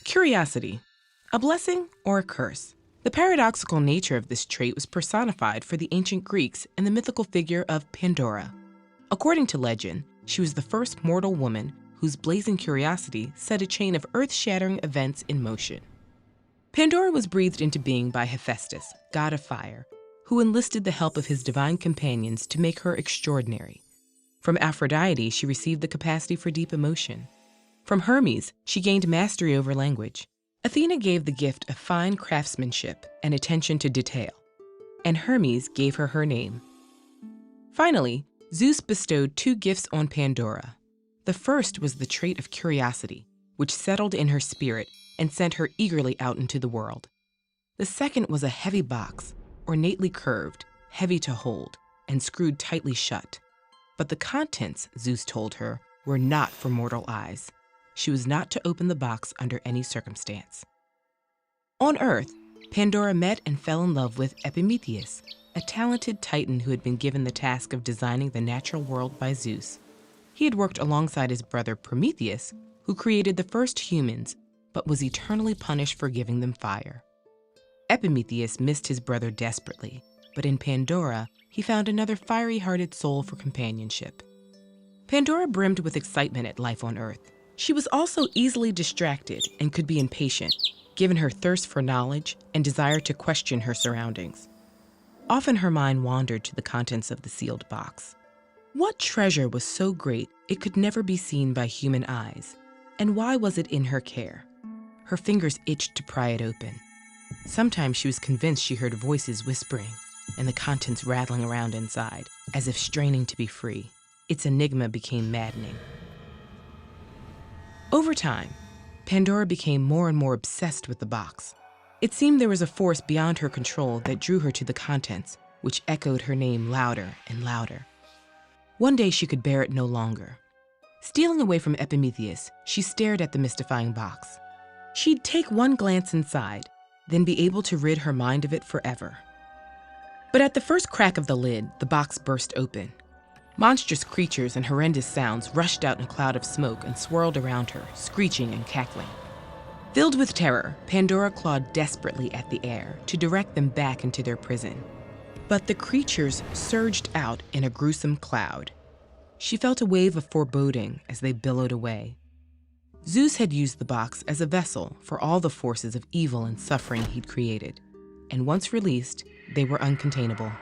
Curiosity, a blessing or a curse? The paradoxical nature of this trait was personified for the ancient Greeks in the mythical figure of Pandora. According to legend, she was the first mortal woman whose blazing curiosity set a chain of earth-shattering events in motion. Pandora was breathed into being by Hephaestus, god of fire, who enlisted the help of his divine companions to make her extraordinary. From Aphrodite, she received the capacity for deep emotion. From Hermes, she gained mastery over language. Athena gave the gift of fine craftsmanship and attention to detail, and Hermes gave her her name. Finally, Zeus bestowed two gifts on Pandora. The first was the trait of curiosity, which settled in her spirit and sent her eagerly out into the world. The second was a heavy box, ornately curved, heavy to hold, and screwed tightly shut. But the contents, Zeus told her, were not for mortal eyes. She was not to open the box under any circumstance. On Earth, Pandora met and fell in love with Epimetheus, a talented Titan who had been given the task of designing the natural world by Zeus. He had worked alongside his brother Prometheus, who created the first humans, but was eternally punished for giving them fire. Epimetheus missed his brother desperately, but in Pandora, he found another fiery-hearted soul for companionship. Pandora brimmed with excitement at life on Earth. She was also easily distracted and could be impatient, given her thirst for knowledge and desire to question her surroundings. Often her mind wandered to the contents of the sealed box. What treasure was so great it could never be seen by human eyes, and why was it in her care? Her fingers itched to pry it open. Sometimes she was convinced she heard voices whispering and the contents rattling around inside, as if straining to be free. Its enigma became maddening. Over time, Pandora became more and more obsessed with the box. It seemed there was a force beyond her control that drew her to the contents, which echoed her name louder and louder. One day she could bear it no longer. Stealing away from Epimetheus, she stared at the mystifying box. She'd take one glance inside, then be able to rid her mind of it forever. But at the first crack of the lid, the box burst open. Monstrous creatures and horrendous sounds rushed out in a cloud of smoke and swirled around her, screeching and cackling. Filled with terror, Pandora clawed desperately at the air to direct them back into their prison. But the creatures surged out in a gruesome cloud. She felt a wave of foreboding as they billowed away. Zeus had used the box as a vessel for all the forces of evil and suffering he'd created, and once released, they were uncontainable.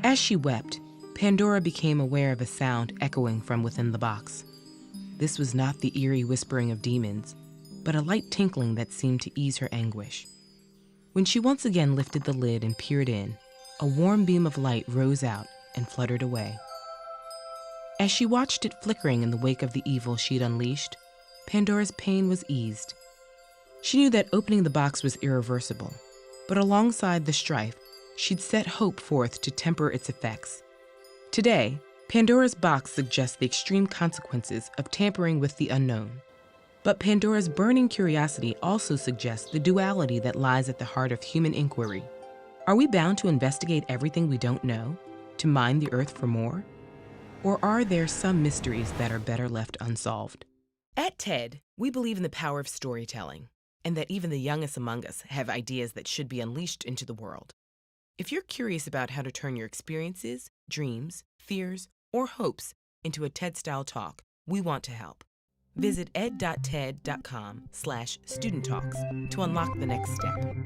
As she wept, Pandora became aware of a sound echoing from within the box. This was not the eerie whispering of demons, but a light tinkling that seemed to ease her anguish. When she once again lifted the lid and peered in, a warm beam of light rose out and fluttered away. As she watched it flickering in the wake of the evil she'd unleashed, Pandora's pain was eased. She knew that opening the box was irreversible, but alongside the strife, she'd set hope forth to temper its effects. Today, Pandora's box suggests the extreme consequences of tampering with the unknown. But Pandora's burning curiosity also suggests the duality that lies at the heart of human inquiry. Are we bound to investigate everything we don't know, to mine the earth for more? Or are there some mysteries that are better left unsolved? At TED, we believe in the power of storytelling, and that even the youngest among us have ideas that should be unleashed into the world. If you're curious about how to turn your experiences, dreams, fears, or hopes into a TED-style talk, we want to help. Visit ed.ted.com/studenttalks to unlock the next step.